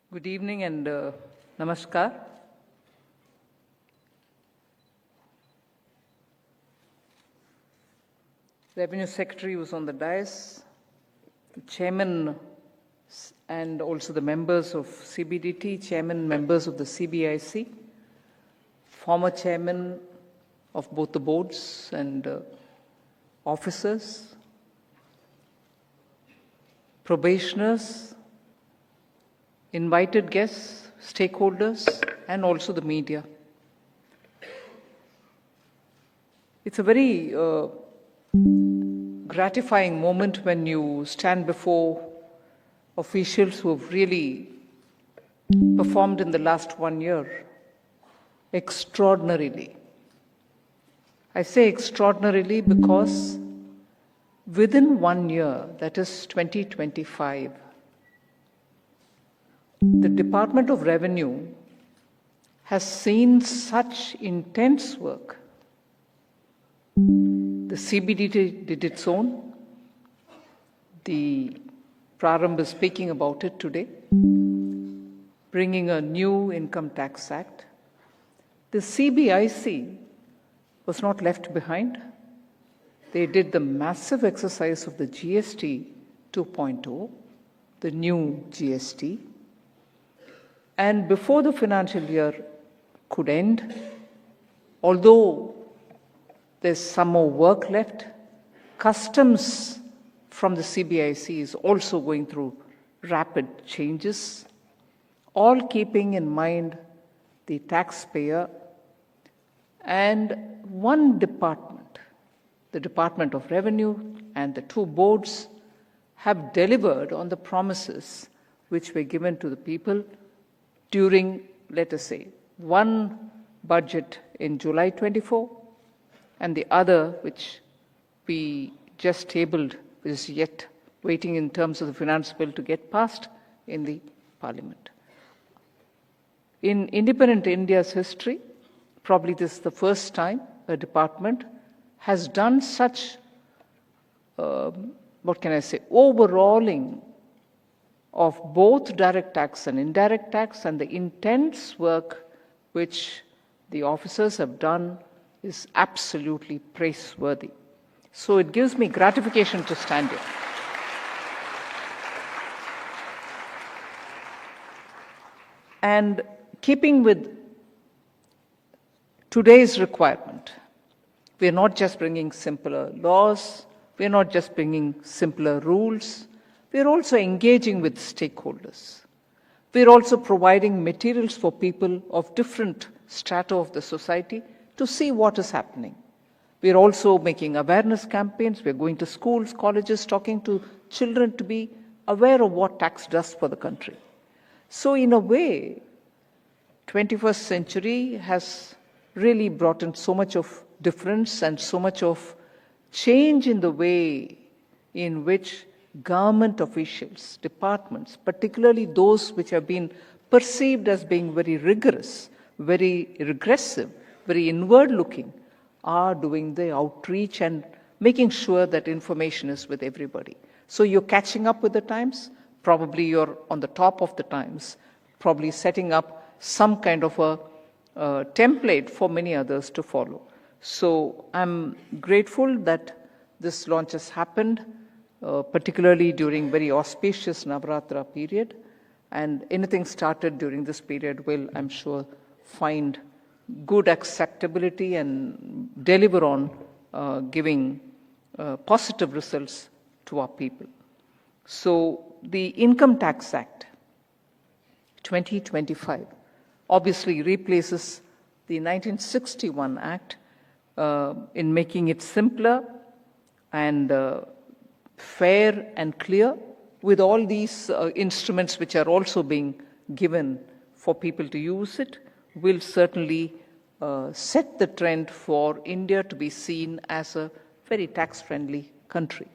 Good evening and namaskar. Revenue Secretary was on the dais, the Chairman and also the members of CBDT, Chairman, members of the CBIC, former Chairman of both the boards and officers, probationers, invited guests, stakeholders, and also the media. It's a very gratifying moment when you stand before officials who have really performed in the last 1 year extraordinarily. I say extraordinarily because within 1 year, that is 2025, the Department of Revenue has seen such intense work. The CBDT did its own. The Prarambh is speaking about it today, bringing a new Income Tax Act. The CBIC was not left behind. They did the massive exercise of the GST 2.0, the new GST. And before the financial year could end, although there's some more work left, customs from the CBIC is also going through rapid changes, all keeping in mind the taxpayer. And one department, the Department of Revenue and the two boards, have delivered on the promises which were given to the people during, let us say, one budget in July 24 and the other, which we just tabled, is yet waiting in terms of the finance bill to get passed in the Parliament. In independent India's history, probably this is the first time a department has done such, overhauling of both direct tax and indirect tax, and the intense work which the officers have done is absolutely praiseworthy. So it gives me gratification to stand here. And keeping with today's requirement, we're not just bringing simpler laws, we're not just bringing simpler rules, we're also engaging with stakeholders. We're also providing materials for people of different strata of the society to see what is happening. We're also making awareness campaigns. We're going to schools, colleges, talking to children to be aware of what tax does for the country. So in a way, 21st century has really brought in so much of difference and so much of change in the way in which government officials, departments, particularly those which have been perceived as being very rigorous, very regressive, very inward-looking, are doing the outreach and making sure that information is with everybody. So you're catching up with the times, probably you're on the top of the times, probably setting up some kind of a template for many others to follow. So I'm grateful that this launch has happened, particularly during very auspicious Navratra period, and anything started during this period will, I'm sure, find good acceptability and deliver on giving positive results to our people. So the Income Tax Act 2025 obviously replaces the 1961 Act in making it simpler and fair and clear, with all these instruments which are also being given for people to use it, will certainly set the trend for India to be seen as a very tax-friendly country.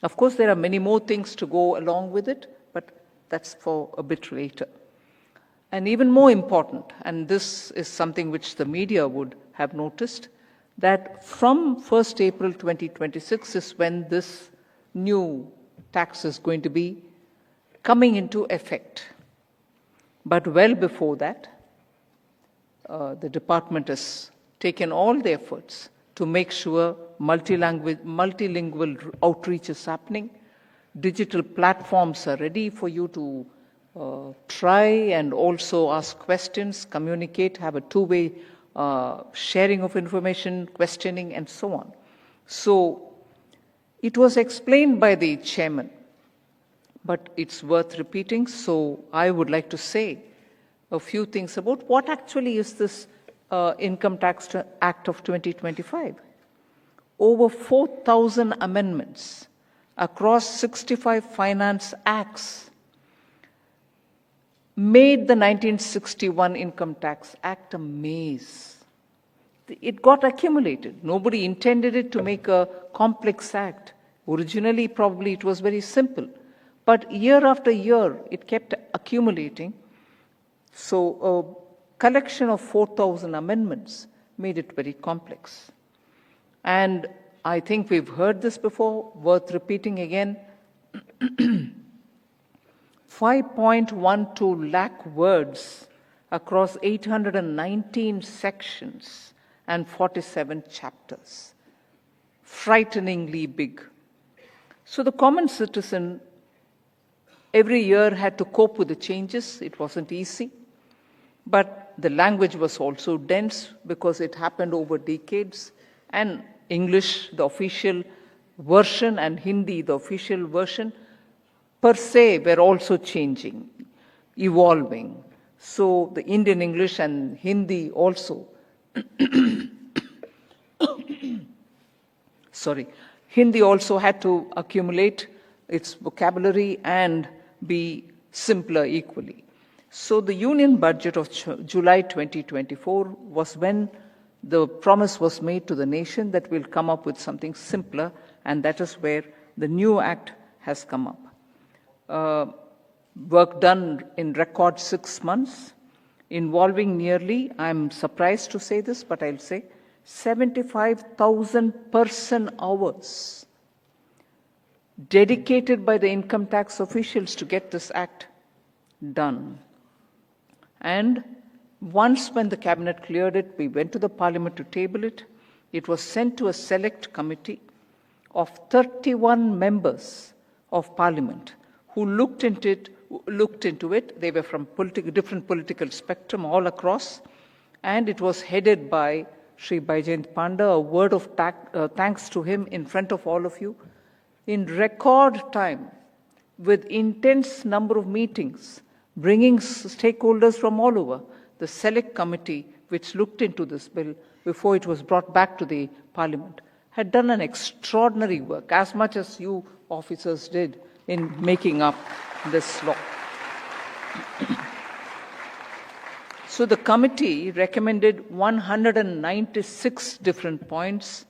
Of course, there are many more things to go along with it, but that's for a bit later. And even more important, and this is something which the media would have noticed, that from 1st April 2026 is when this new tax is going to be coming into effect. But well before that, the department has taken all the efforts to make sure multilingual outreach is happening. Digital platforms are ready for you to try and also ask questions, communicate, have a two-way sharing of information, questioning, and so on. So it was explained by the chairman, but it's worth repeating. So I would like to say a few things about what actually is this Income Tax Act of 2025. Over 4,000 amendments across 65 finance acts made the 1961 Income Tax Act a maze. It got accumulated. Nobody intended it to make a complex act. Originally, probably it was very simple. But year after year, it kept accumulating. So a collection of 4,000 amendments made it very complex. And I think we've heard this before, worth repeating again. 5.12 lakh words across 819 sections and 47 chapters. Frighteningly big. So the common citizen every year had to cope with the changes. It wasn't easy. But the language was also dense because it happened over decades. And English, the official version, and Hindi, the official version, per se were also changing, evolving. So the Indian English and Hindi also, Hindi also had to accumulate its vocabulary and be simpler equally. So the Union Budget of July 2024 was when the promise was made to the nation that we'll come up with something simpler, and that is where the new act has come up. Work done in record 6 months, involving nearly, I'm surprised to say this, but I'll say, 75,000 person hours dedicated by the income tax officials to get this act done. And once when the cabinet cleared it, we went to the parliament to table it. It was sent to a select committee of 31 members of parliament who looked into it. They were from different political spectrum all across. And it was headed by Sri Baijayant Panda. A word of thanks to him in front of all of you. In record time, with intense number of meetings, bringing stakeholders from all over, the select committee which looked into this bill before it was brought back to the parliament had done an extraordinary work, as much as you officers did in making up this law. So the committee recommended 196 different points,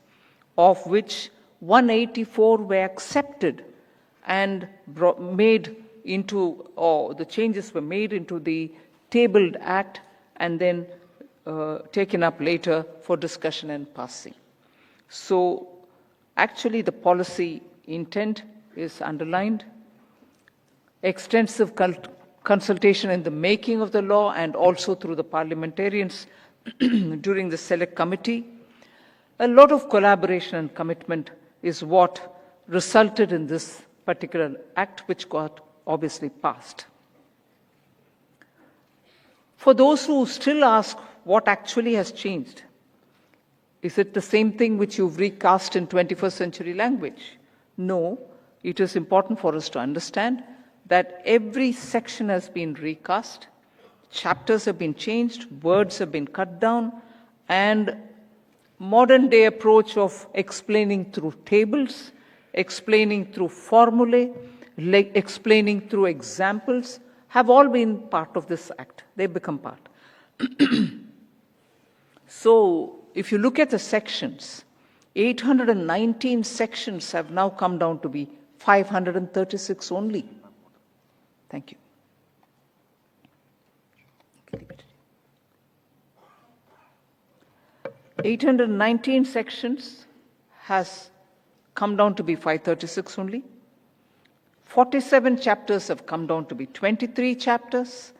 of which 184 were accepted and made into, or the changes were made into the tabled act and then taken up later for discussion and passing. So actually the policy intent is underlined. Extensive consultation in the making of the law and also through the parliamentarians during the select committee. A lot of collaboration and commitment is what resulted in this particular act, which got obviously passed. For those who still ask what actually has changed, is it the same thing which you've recast in 21st century language? No, it is important for us to understand that every section has been recast, chapters have been changed, words have been cut down, and modern day approach of explaining through tables, explaining through formulae, explaining through examples, have all been part of this act. They've become part. So if you look at the sections, 819 sections have now come down to be 536 only. Thank you. 819 sections has come down to be 536 only. 47 chapters have come down to be 23 chapters.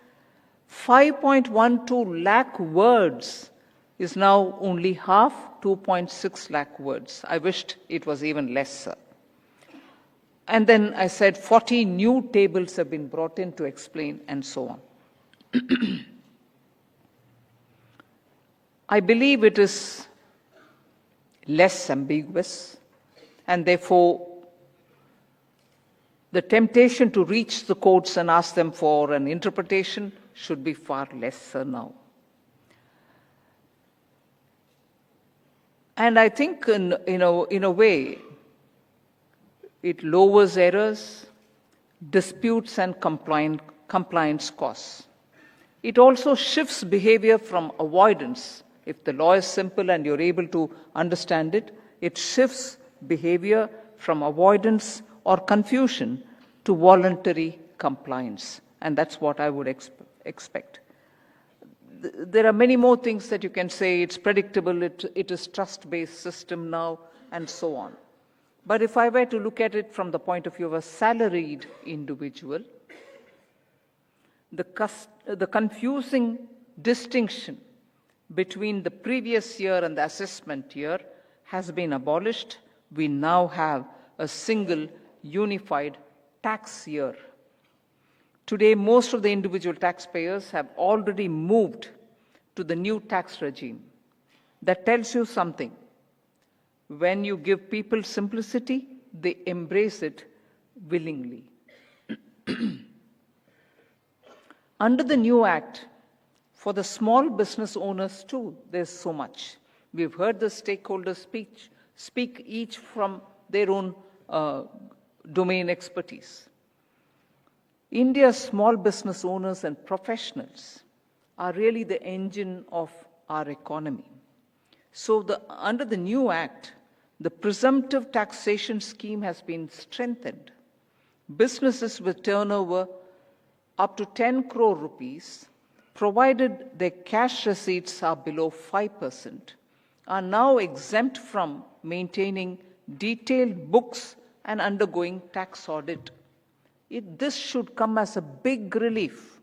5.12 lakh words is now only half, 2.6 lakh words. I wished it was even lesser. And then I said 40 new tables have been brought in to explain, and so on. I believe it is less ambiguous, and therefore the temptation to reach the courts and ask them for an interpretation should be far lesser now. And I think in a way, it lowers errors, disputes, and compliance costs. It also shifts behavior from avoidance. If the law is simple and you're able to understand it, it shifts behavior from avoidance or confusion to voluntary compliance. And that's what I would expect. There are many more things that you can say. It's predictable, it is trust-based system now, and so on. But if I were to look at it from the point of view of a salaried individual, the confusing distinction between the previous year and the assessment year has been abolished. We now have a single unified tax year. Today, most of the individual taxpayers have already moved to the new tax regime. That tells you something. When you give people simplicity, they embrace it willingly. Under the new Act, for the small business owners too, there's so much. We've heard the stakeholders speak each from their own domain expertise. India's small business owners and professionals are really the engine of our economy. So under the new Act, the presumptive taxation scheme has been strengthened. Businesses with turnover up to 10 crore rupees, provided their cash receipts are below 5%, are now exempt from maintaining detailed books and undergoing tax audit. This should come as a big relief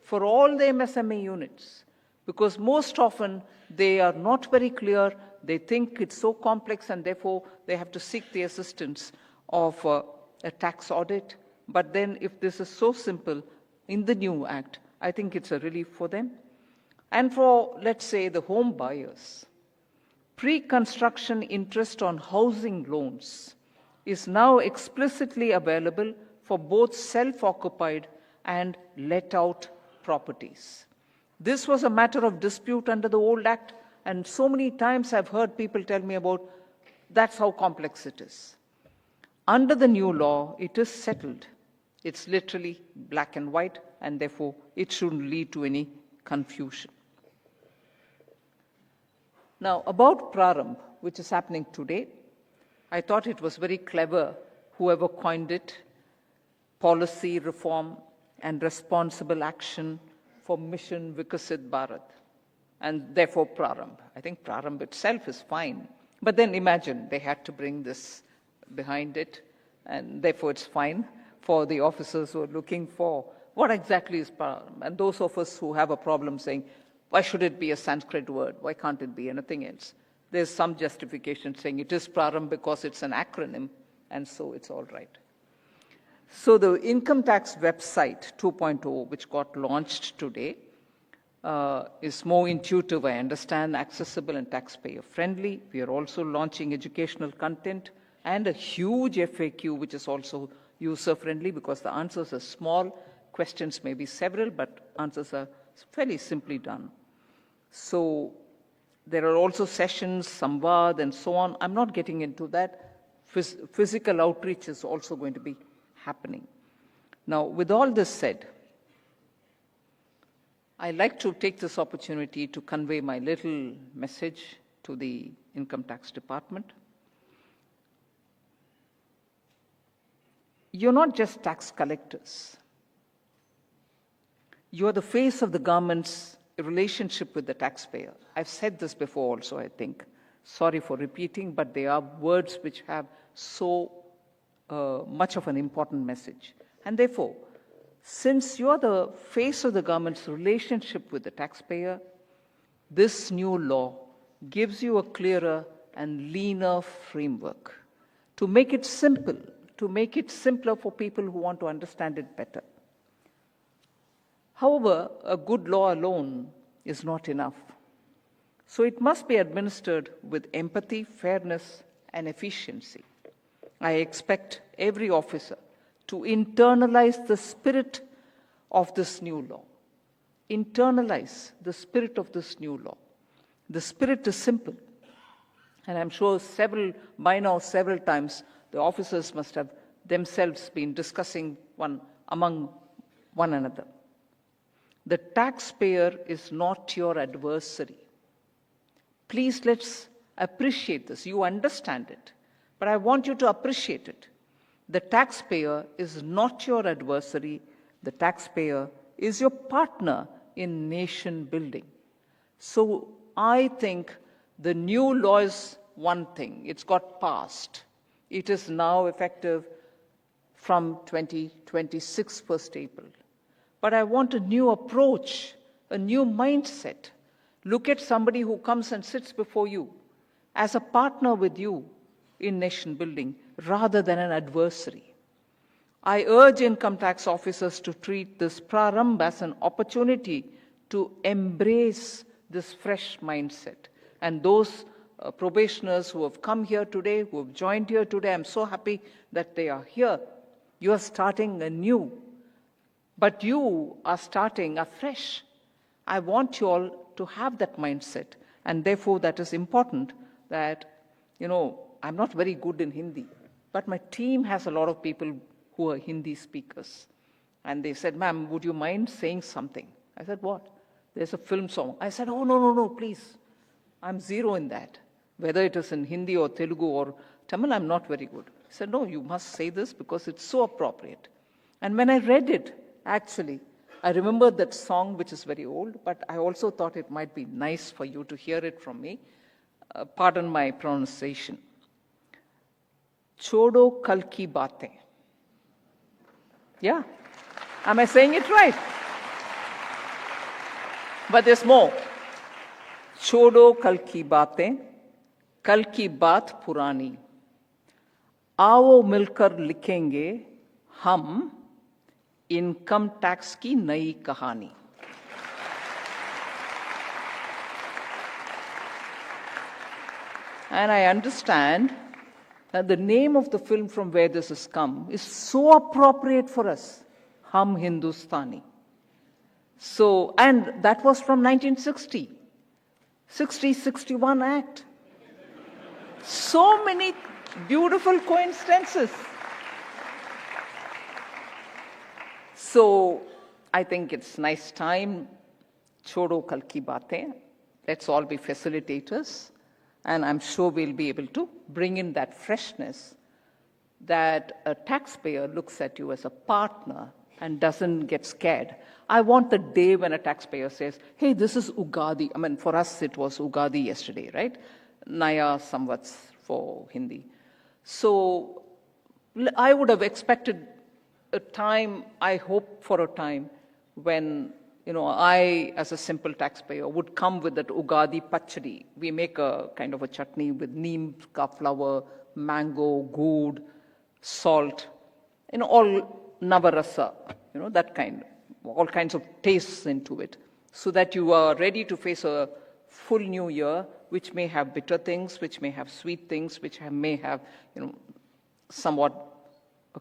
for all the MSME units, because most often they are not very clear, they think it's so complex, and therefore they have to seek the assistance of a tax audit. But then if this is so simple in the new Act, I think it's a relief for them. And for, let's say, the home buyers, pre-construction interest on housing loans is now explicitly available for both self-occupied and let-out properties. This was a matter of dispute under the old Act, and so many times I've heard people tell me about that's how complex it is. Under the new law, it is settled. It's literally black and white, and therefore it shouldn't lead to any confusion. Now, about Prarambh, which is happening today, I thought it was very clever, whoever coined it, policy reform and responsible action for Mission Vikasit Bharat, and therefore Prarambh. I think Prarambh itself is fine, but then imagine they had to bring this behind it, and therefore it's fine for the officers who are looking for what exactly is Prarambh, and those of us who have a problem saying, why should it be a Sanskrit word? Why can't it be anything else? There's some justification saying it is Prarambh because it's an acronym, and so it's all right. So the income tax website 2.0, which got launched today, is more intuitive, I understand, accessible and taxpayer friendly. We are also launching educational content and a huge FAQ, which is also user friendly because the answers are small, questions may be several, but answers are fairly simply done. So there are also sessions, samvad, and so on. I'm not getting into that. Physical outreach is also going to be happening. Now, with all this said, I'd like to take this opportunity to convey my little message to the Income Tax Department. You're not just tax collectors. You're the face of the government's relationship with the taxpayer. I've said this before also, I think. Sorry for repeating, but they are words which have so much of an important message. And therefore, Since you're the face of the government's relationship with the taxpayer, this new law gives you a clearer and leaner framework to make it simple, to make it simpler for people who want to understand it better. However, a good law alone is not enough. So it must be administered with empathy, fairness, and efficiency. I expect every officer to internalize the spirit of this new law. Internalize the spirit of this new law. The spirit is simple. And I'm sure by now several times, the officers must have themselves been discussing among one another. The taxpayer is not your adversary. Please, let's appreciate this. You understand it, but I want you to appreciate it. The taxpayer is not your adversary. The taxpayer is your partner in nation building. So I think the new law is one thing. It's got passed. It is now effective from 2026, 1st April. But I want a new approach, a new mindset. Look at somebody who comes and sits before you as a partner with you in nation building rather than an adversary. I urge income tax officers to treat this Prarambh as an opportunity to embrace this fresh mindset. And those probationers who have come here today, who have joined here today, I'm so happy that they are here. You are starting anew, but you are starting afresh. I want you all to have that mindset, and therefore that is important that, I'm not very good in Hindi, but my team has a lot of people who are Hindi speakers. And they said, ma'am, would you mind saying something? I said, what? There's a film song. I said, oh, no, please. I'm zero in that. Whether it is in Hindi or Telugu or Tamil, I'm not very good. He said, no, you must say this because it's so appropriate. And when I read it, actually, I remembered that song, which is very old, but I also thought it might be nice for you to hear it from me. Pardon my pronunciation. Chodo kal ki baatein. Yeah. Am I saying it right? But there's more. Chodo kal ki baatein, kal ki baat purani. आओ मिलकर लिखेंगे हम income tax की नई कहानी. And I understand that the name of the film from where this has come is so appropriate for us, Hum Hindustani. So, and that was from 1960, 61 Act. So many beautiful coincidences. So, I think it's nice time. Chodo kal ki baatein. Let's all be facilitators. And I'm sure we'll be able to bring in that freshness that a taxpayer looks at you as a partner and doesn't get scared. I want the day when a taxpayer says, hey, this is Ugadi. I mean, for us, it was Ugadi yesterday, right? Naya Samvats for Hindi. So I would have expected a time, I hope for a time, when I, as a simple taxpayer, would come with that Ugadi pachadi. We make a kind of a chutney with neem ka flour, mango, gourd, salt, all navarasa, that kind, all kinds of tastes into it, so that you are ready to face a full new year, which may have bitter things, which may have sweet things, which may have, somewhat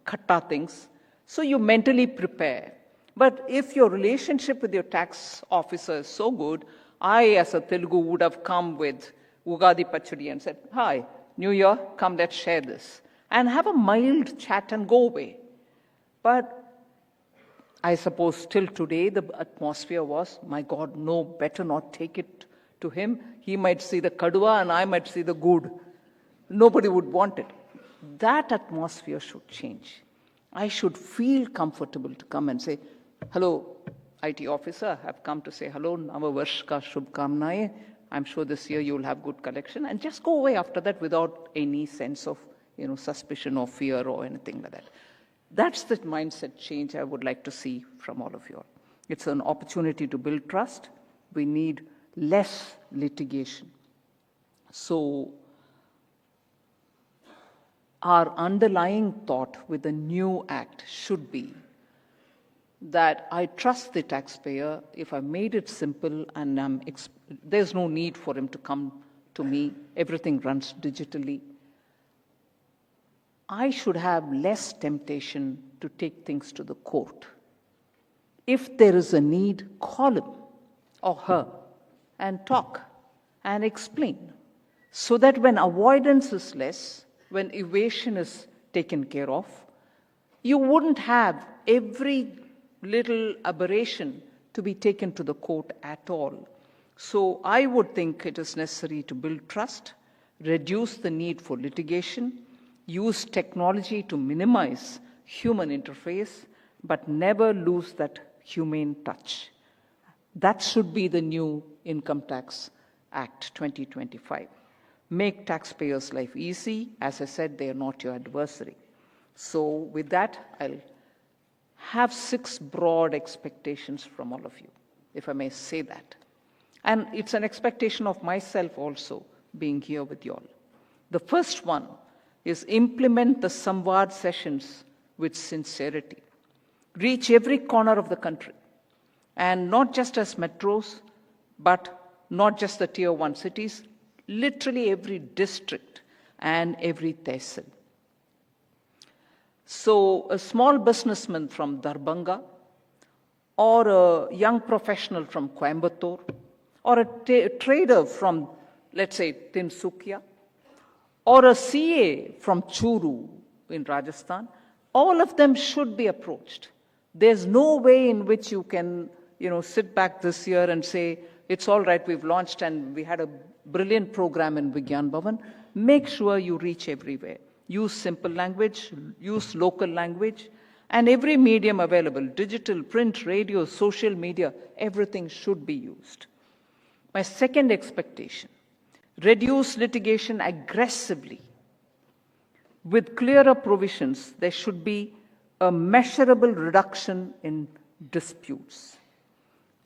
khatta things. So you mentally prepare. But if your relationship with your tax officer is so good, I, as a Telugu, would have come with Ugadi Pachadi and said, hi, New Year, come, let's share this. And have a mild chat and go away. But I suppose till today, the atmosphere was, my God, no, better not take it to him. He might see the kadua and I might see the good. Nobody would want it. That atmosphere should change. I should feel comfortable to come and say, hello, IT officer, I've come to say hello, Nava Varsh ka Shubhkamnaye. I'm sure this year you'll have good collection, and just go away after that without any sense of suspicion or fear or anything like that. That's the mindset change I would like to see from all of you all. It's an opportunity to build trust. We need less litigation. So our underlying thought with the new act should be that I trust the taxpayer. If I made it simple and there's no need for him to come to me, everything runs digitally, I should have less temptation to take things to the court. If there is a need, call him or her and talk and explain, so that when avoidance is less, when evasion is taken care of, you wouldn't have every little aberration to be taken to the court at all. So I would think it is necessary to build trust, reduce the need for litigation, use technology to minimize human interface, but never lose that humane touch. That should be the new Income Tax Act 2025. Make taxpayers' life easy. As I said, they are not your adversary. So with that, I'll have 6 broad expectations from all of you, if I may say that. And it's an expectation of myself also, being here with you all. The first one is implement the Samvad sessions with sincerity. Reach every corner of the country, and not just as metros, but not just the tier 1 cities, literally every district and every tehsil. So a small businessman from Darbhanga, or a young professional from Coimbatore, or a trader from, let's say, Tinsukia, or a CA from Churu in Rajasthan, all of them should be approached. There's no way in which you can, sit back this year and say, it's all right, we've launched and we had a brilliant program in Vigyan Bhavan. Make sure you reach everywhere. Use simple language, use local language, and every medium available, digital, print, radio, social media, everything should be used. My second expectation, reduce litigation aggressively. With clearer provisions, there should be a measurable reduction in disputes.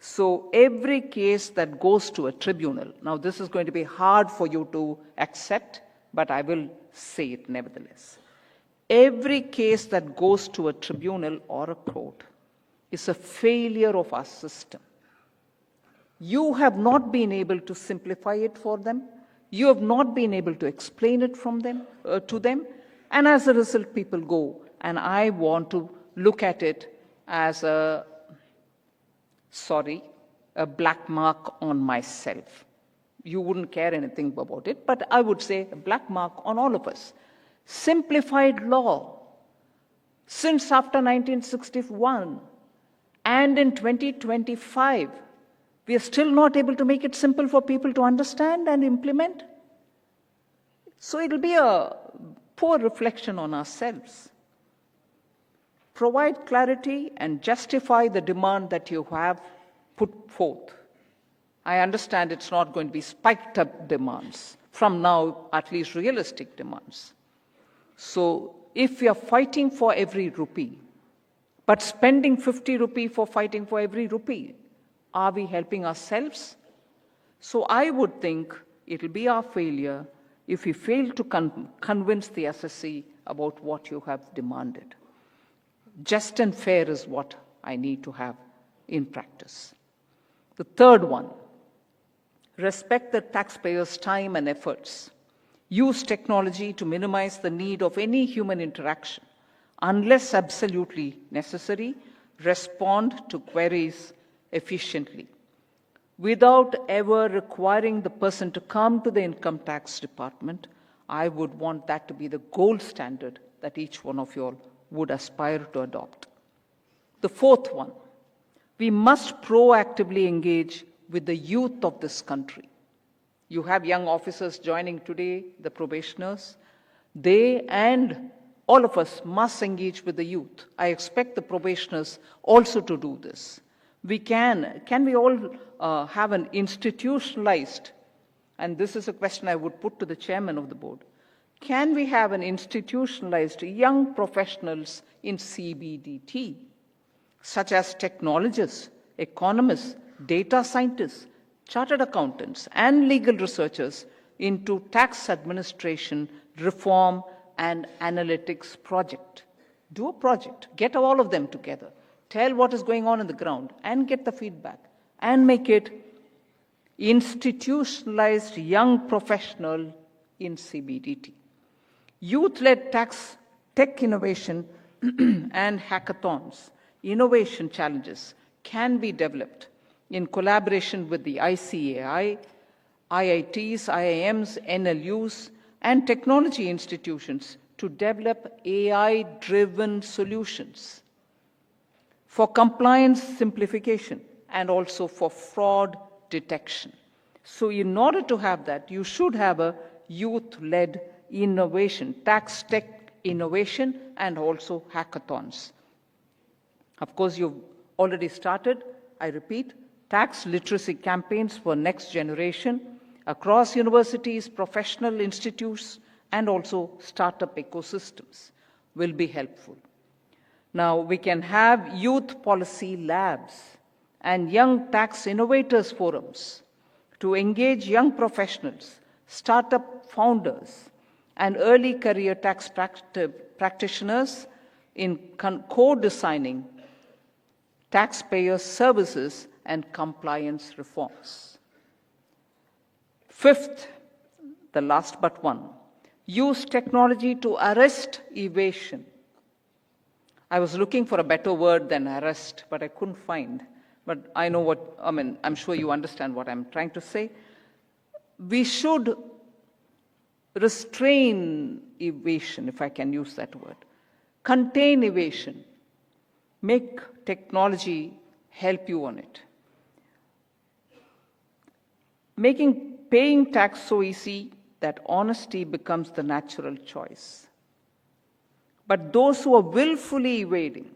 So every case that goes to a tribunal, now this is going to be hard for you to accept, but I will say it nevertheless. Every case that goes to a tribunal or a court is a failure of our system. You have not been able to simplify it for them. You have not been able to explain it to them. And as a result, people go. And I want to look at it as a black mark on myself. You wouldn't care anything about it, but I would say a black mark on all of us. Simplified law. Since after 1961 and in 2025, we are still not able to make it simple for people to understand and implement. So it'll be a poor reflection on ourselves. Provide clarity and justify the demand that you have put forth. I understand it's not going to be spiked up demands, from now at least realistic demands. So if we are fighting for every rupee, but spending 50 rupee for fighting for every rupee, are we helping ourselves? So I would think it'll be our failure if we fail to convince the SSC about what you have demanded. Just and fair is what I need to have in practice. The third one, respect the taxpayers' time and efforts. Use technology to minimize the need of any human interaction. Unless absolutely necessary, respond to queries efficiently, without ever requiring the person to come to the income tax department. I would want that to be the gold standard that each one of you all would aspire to adopt. The fourth one, we must proactively engage with the youth of this country. You have young officers joining today, the probationers. They and all of us must engage with the youth. I expect the probationers also to do this. Can we all have an institutionalized, and this is a question I would put to the chairman of the board, Can we have an institutionalized young professionals in CBDT, such as technologists, economists, data scientists, chartered accountants, and legal researchers into tax administration, reform, and analytics project? Do a project, get all of them together, tell what is going on the ground, and get the feedback, and make it institutionalized young professional in CBDT. Youth-led tech innovation and hackathons, innovation challenges can be developed in collaboration with the ICAI, IITs, IIMs, NLUs, and technology institutions to develop AI-driven solutions for compliance simplification and also for fraud detection. So in order to have that, you should have a youth-led innovation, tax tech innovation, and also hackathons. Of course, you've already started, I repeat, tax literacy campaigns for next generation across universities, professional institutes, and also startup ecosystems will be helpful. Now, we can have youth policy labs and young tax innovators forums to engage young professionals, startup founders, and early career tax practitioners in co-designing taxpayer services and compliance reforms. Fifth, the last but one, use technology to arrest evasion. I was looking for a better word than arrest, but I couldn't find. But I know what, I'm sure you understand what I'm trying to say. We should restrain evasion, if I can use that word, contain evasion, make technology help you on it. Making paying tax so easy that honesty becomes the natural choice. But those who are willfully evading,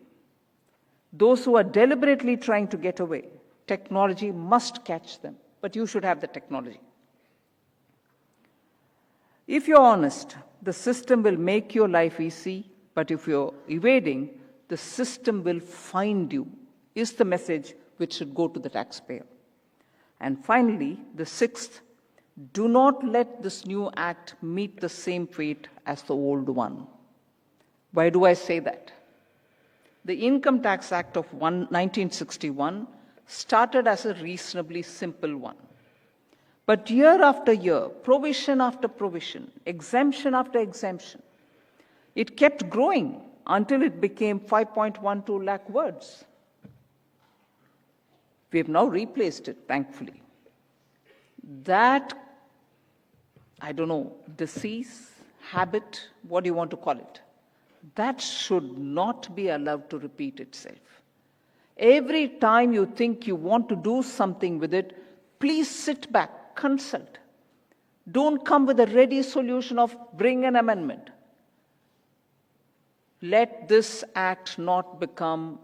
those who are deliberately trying to get away, technology must catch them, but you should have the technology. If you're honest, the system will make your life easy, but if you're evading, the system will find you, is the message which should go to the taxpayer. And finally, the sixth, do not let this new act meet the same fate as the old one. Why do I say that? The Income Tax Act of 1961 started as a reasonably simple one. But year after year, provision after provision, exemption after exemption, it kept growing until it became 5.12 lakh words. We have now replaced it, thankfully. That, I don't know, disease, habit, what do you want to call it? That should not be allowed to repeat itself. Every time you think you want to do something with it, please sit back, consult. Don't come with a ready solution of bring an amendment. Let this act not become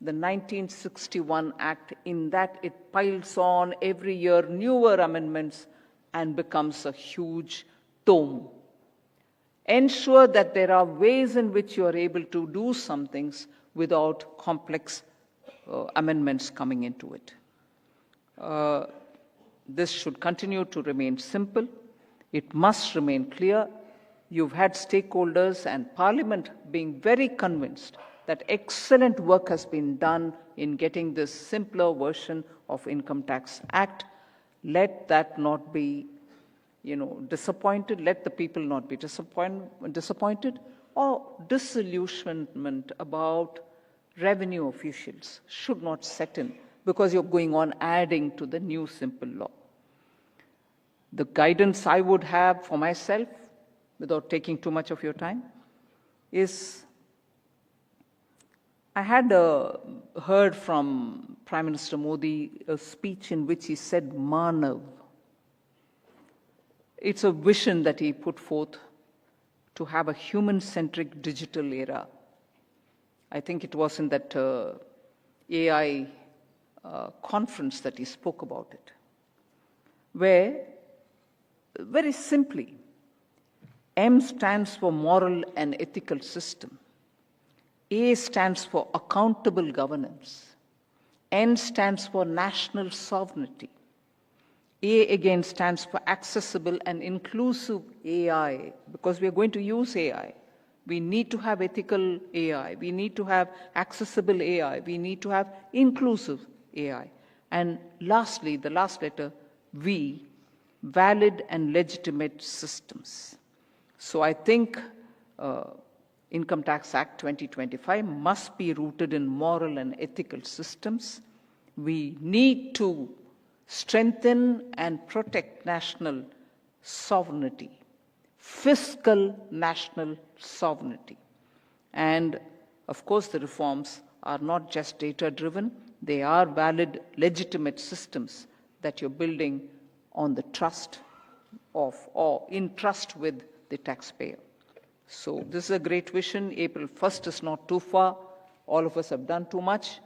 the 1961 Act in that it piles on every year newer amendments and becomes a huge tome. Ensure that there are ways in which you are able to do some things without complex amendments coming into it. This should continue to remain simple. It must remain clear. You've had stakeholders and Parliament being very convinced that excellent work has been done in getting this simpler version of Income Tax Act. Let that not be, disappointed. Let the people not be disappointed or disillusionment about revenue officials should not set in because you're going on adding to the new simple law. The guidance I would have for myself, without taking too much of your time, is I had heard from Prime Minister Modi a speech in which he said Manav. It's a vision that he put forth to have a human-centric digital era. I think it was in that AI conference that he spoke about it, where, very simply, M stands for moral and ethical system. A stands for accountable governance. N stands for national sovereignty. A again stands for accessible and inclusive AI, because we are going to use AI. We need to have ethical AI. We need to have accessible AI. We need to have inclusive AI. And lastly, the last letter, V, valid and legitimate systems. So I think Income Tax Act 2025 must be rooted in moral and ethical systems. We need to strengthen and protect national sovereignty, fiscal national sovereignty. And of course, the reforms are not just data-driven, they are valid, legitimate systems that you're building on the trust of, or in trust with the taxpayer. So this is a great vision. April 1st is not too far. All of us have done too much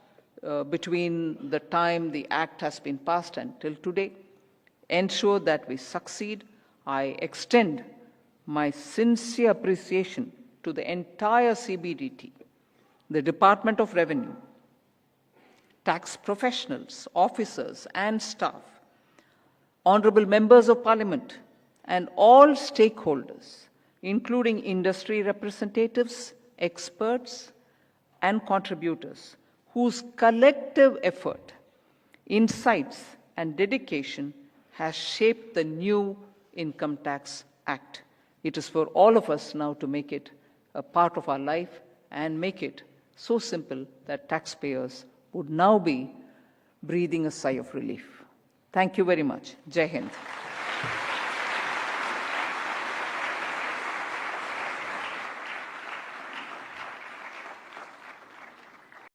between the time the act has been passed and till today. Ensure that we succeed. I extend my sincere appreciation to the entire CBDT, the Department of Revenue, tax professionals, officers and staff, honorable members of parliament, and all stakeholders, including industry representatives, experts, and contributors, whose collective effort, insights, and dedication has shaped the new Income Tax Act. It is for all of us now to make it a part of our life and make it so simple that taxpayers would now be breathing a sigh of relief. Thank you very much. Jai Hind.